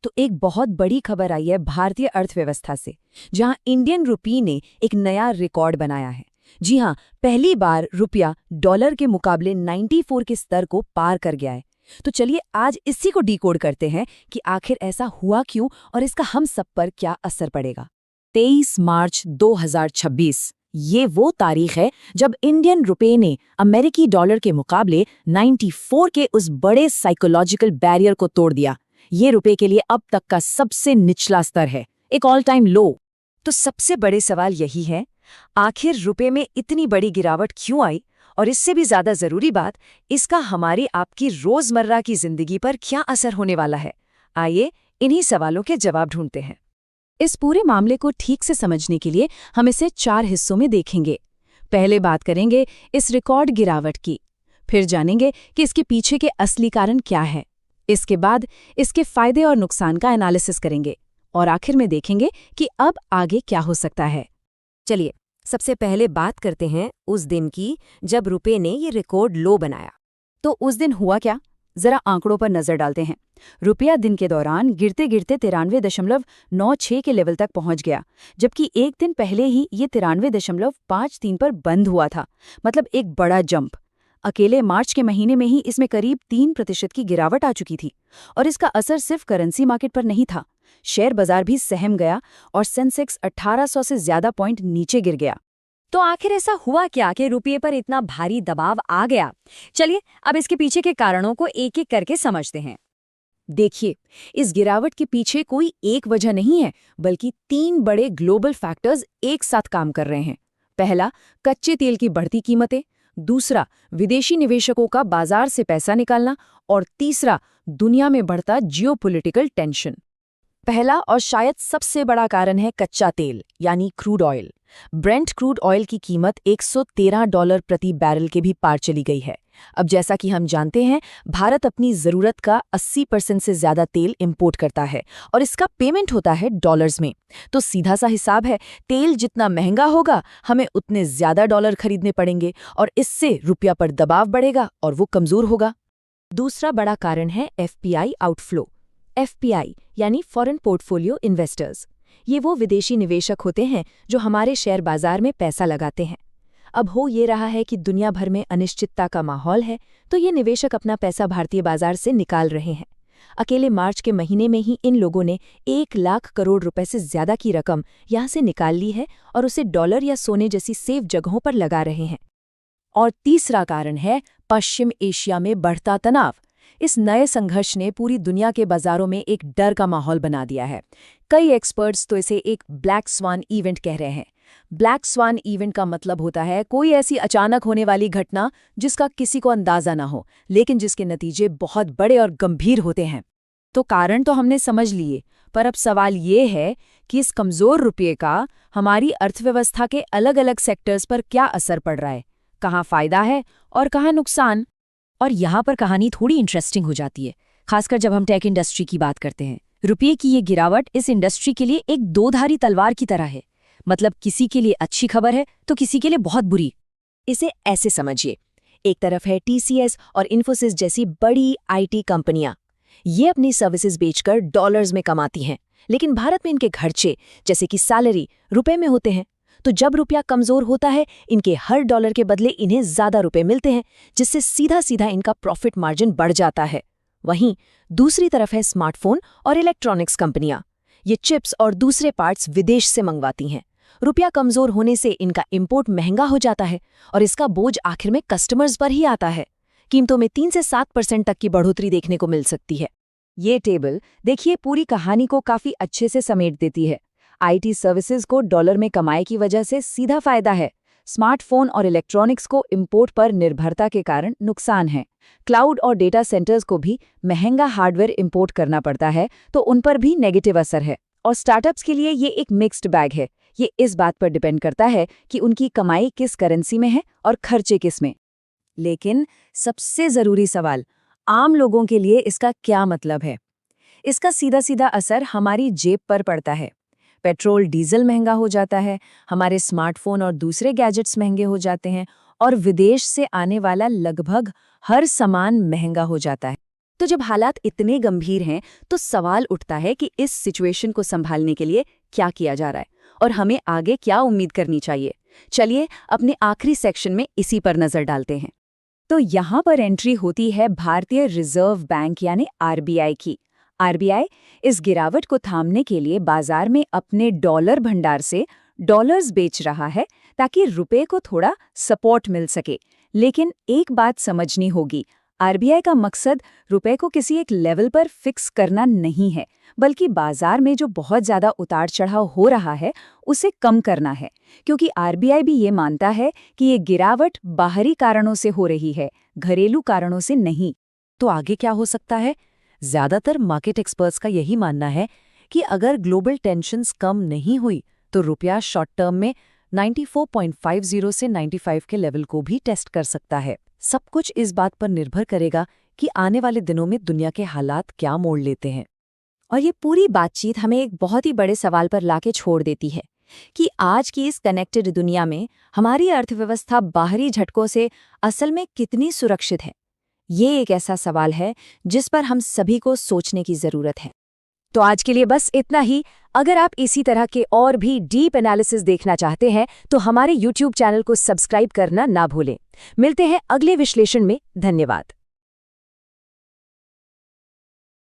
तो एक बहुत बड़ी खबर आई है भारतीय अर्थव्यवस्था से, जहां इंडियन रुपये ने एक नया रिकॉर्ड बनाया है। जी हां, पहली बार रुपया डॉलर के मुकाबले 94 के स्तर को पार कर गया है। तो चलिए आज इसी को डिकोड करते हैं कि आखिर ऐसा हुआ क्यों और इसका हम सब पर क्या असर पड़ेगा। 23 मार्च 2026 ये वो तारीख है जब इंडियन रुपये ने अमेरिकी डॉलर के मुकाबले 94 के उस बड़े साइकोलॉजिकल बैरियर को तोड़ दिया। ये रुपये के लिए अब तक का सबसे निचला स्तर है, एक ऑल टाइम लो। तो सबसे बड़े सवाल यही है, आखिर रुपये में इतनी बड़ी गिरावट क्यों आई, और इससे भी ज्यादा जरूरी बात, इसका हमारी आपकी रोजमर्रा की जिंदगी पर क्या असर होने वाला है। आइए इन्हीं सवालों के जवाब ढूंढते हैं। इस पूरे मामले को ठीक से समझने के लिए हम इसे 4 हिस्सों में देखेंगे। पहले बात करेंगे इस रिकॉर्ड गिरावट की, फिर जानेंगे कि इसके पीछे के असली कारण क्या है। इसके बाद इसके फायदे और नुकसान का एनालिसिस करेंगे और आखिर में देखेंगे कि अब आगे क्या हो सकता है। चलिए सबसे पहले बात करते हैं उस दिन की जब रुपये ने ये रिकॉर्ड लो बनाया। तो उस दिन हुआ क्या, जरा आंकड़ों पर नजर डालते हैं। रुपया दिन के दौरान गिरते गिरते 93.96 के लेवल तक पहुंच गया, जबकि एक दिन पहले ही ये 93.53 पर बंद हुआ था। मतलब एक बड़ा जंप। अकेले मार्च के महीने में ही इसमें करीब 3% की गिरावट आ चुकी थी। और इसका असर सिर्फ करेंसी मार्केट पर नहीं था, शेयर बाजार भी सहम गया और सेंसेक्स 1800 से ज्यादा पॉइंट नीचे गिर गया। तो आखिर ऐसा हुआ क्या कि रुपये पर इतना भारी दबाव आ गया? चलिए अब इसके पीछे के कारणों को एक एक करके समझते हैं। देखिए, इस गिरावट के पीछे कोई एक वजह नहीं है, बल्कि 3 बड़े ग्लोबल फैक्टर्स एक साथ काम कर रहे हैं। पहला, कच्चे तेल की बढ़ती कीमतें। दूसरा, विदेशी निवेशकों का बाजार से पैसा निकालना। और तीसरा, दुनिया में बढ़ता जियोपॉलिटिकल टेंशन। पहला और शायद सबसे बड़ा कारण है कच्चा तेल यानी crude oil. Brent crude oil की कीमत $113 प्रति बैरल के भी पार चली गई है। अब जैसा कि हम जानते हैं, भारत अपनी ज़रूरत का 80% से ज़्यादा तेल इंपोर्ट करता है और इसका पेमेंट होता है डॉलर्स में। तो सीधा सा हिसाब है, तेल जितना महंगा होगा हमें उतने ज़्यादा डॉलर खरीदने पड़ेंगे और इससे रुपया पर दबाव बढ़ेगा और वो कमज़ोर होगा। दूसरा बड़ा कारण है एफपीआई आउटफ्लो। एफपीआई यानी फॉरेन पोर्टफोलियो इन्वेस्टर्स। ये वो विदेशी निवेशक होते हैं जो हमारे शेयर बाजार में पैसा लगाते हैं। अब हो ये रहा है कि दुनिया भर में अनिश्चितता का माहौल है, तो ये निवेशक अपना पैसा भारतीय बाजार से निकाल रहे हैं। अकेले मार्च के महीने में ही इन लोगों ने 1 लाख करोड़ रुपए से ज्यादा की रकम यहाँ से निकाल ली है और उसे डॉलर या सोने जैसी सेफ जगहों पर लगा रहे हैं। और तीसरा कारण है पश्चिम एशिया में बढ़ता तनाव। इस नए संघर्ष ने पूरी दुनिया के बाजारों में एक डर का माहौल बना दिया है। कई एक्सपर्ट्स तो इसे एक ब्लैक स्वान इवेंट कह रहे हैं। ब्लैक स्वान इवेंट का मतलब होता है कोई ऐसी अचानक होने वाली घटना जिसका किसी को अंदाजा ना हो, लेकिन जिसके नतीजे बहुत बड़े और गंभीर होते हैं। तो कारण तो हमने समझ लिए, पर अब सवाल ये है कि इस कमजोर रुपये का हमारी अर्थव्यवस्था के अलग अलग सेक्टर्स पर क्या असर पड़ रहा है, कहाँ फायदा है और कहाँ नुकसान। और यहाँ पर कहानी थोड़ी इंटरेस्टिंग हो जाती है, खासकर जब हम टेक इंडस्ट्री की बात करते हैं। रुपये की ये गिरावट इस इंडस्ट्री के लिए एक दोधारी तलवार की तरह है। मतलब किसी के लिए अच्छी खबर है तो किसी के लिए बहुत बुरी। इसे ऐसे समझिए, एक तरफ है टीसीएस और इन्फोसिस जैसी बड़ी आईटी कंपनियां। ये अपनी सर्विसेज बेचकर डॉलर्स में कमाती हैं, लेकिन भारत में इनके खर्चे जैसे कि सैलरी रुपए में होते हैं। तो जब रुपया कमजोर होता है, इनके हर डॉलर के बदले इन्हें ज्यादा रुपए मिलते हैं, जिससे सीधा सीधा इनका प्रॉफिट मार्जिन बढ़ जाता है। वहीं दूसरी तरफ है स्मार्टफोन और इलेक्ट्रॉनिक्स कंपनियां। ये चिप्स और दूसरे पार्ट्स विदेश से मंगवाती हैं। रुपया कमजोर होने से इनका इंपोर्ट महंगा हो जाता है और इसका बोझ आखिर में कस्टमर्स पर ही आता है। कीमतों में 3 से 7% तक की बढ़ोतरी देखने को मिल सकती है। ये टेबल देखिए पूरी कहानी को काफी अच्छे से समेट देती है। आईटी सर्विसेज को डॉलर में कमाई की वजह से सीधा फायदा है। स्मार्टफोन और इलेक्ट्रॉनिक्स को इंपोर्ट पर निर्भरता के कारण नुकसान है। क्लाउड और डेटा सेंटर्स को भी महंगा हार्डवेयर इंपोर्ट करना पड़ता है, तो उन पर भी नेगेटिव असर है। और स्टार्टअप्स के लिए ये एक मिक्स्ड बैग है। ये इस बात पर डिपेंड करता है कि उनकी कमाई किस करेंसी में है और खर्चे किस में। लेकिन सबसे जरूरी सवाल, आम लोगों के लिए इसका क्या मतलब है? इसका सीधा सीधा असर हमारी जेब पर पड़ता है। पेट्रोल डीजल महंगा हो जाता है, हमारे स्मार्टफोन और दूसरे गैजेट्स महंगे हो जाते हैं और विदेश से आने वाला लगभग हर सामान महंगा हो जाता है। तो जब हालात इतने गंभीर हैं तो सवाल उठता है कि इस सिचुएशन को संभालने के लिए क्या किया जा रहा है और हमें आगे क्या उम्मीद करनी चाहिए। चलिए अपने आखिरी सेक्शन में इसी पर नजर डालते हैं। तो यहाँ पर एंट्री होती है भारतीय रिजर्व बैंक यानी आरबीआई की। आरबीआई इस गिरावट को थामने के लिए बाजार में अपने डॉलर भंडार से डॉलर्स बेच रहा है ताकि रुपए को थोड़ा सपोर्ट मिल सके। लेकिन एक बात समझनी होगी, आरबीआई का मकसद रुपए को किसी एक लेवल पर फिक्स करना नहीं है, बल्कि बाजार में जो बहुत ज्यादा उतार चढ़ाव हो रहा है उसे कम करना है। क्योंकि आरबीआई भी ये मानता है कि ये गिरावट बाहरी कारणों से हो रही है, घरेलू कारणों से नहीं। तो आगे क्या हो सकता है? ज्यादातर मार्केट एक्सपर्ट्स का यही मानना है कि अगर ग्लोबल टेंशन्स कम नहीं हुई तो रुपया शॉर्ट टर्म में 94.50 से 95 के लेवल को भी टेस्ट कर सकता है। सब कुछ इस बात पर निर्भर करेगा कि आने वाले दिनों में दुनिया के हालात क्या मोड़ लेते हैं। और ये पूरी बातचीत हमें एक बहुत ही बड़े सवाल पर लाके छोड़ देती है कि आज की इस कनेक्टेड दुनिया में हमारी अर्थव्यवस्था बाहरी झटकों से असल में कितनी सुरक्षित है। ये एक ऐसा सवाल है जिस पर हम सभी को सोचने की जरूरत है। तो आज के लिए बस इतना ही। अगर आप इसी तरह के और भी डीप एनालिसिस देखना चाहते हैं तो हमारे YouTube चैनल को सब्सक्राइब करना ना भूलें। मिलते हैं अगले विश्लेषण में। धन्यवाद।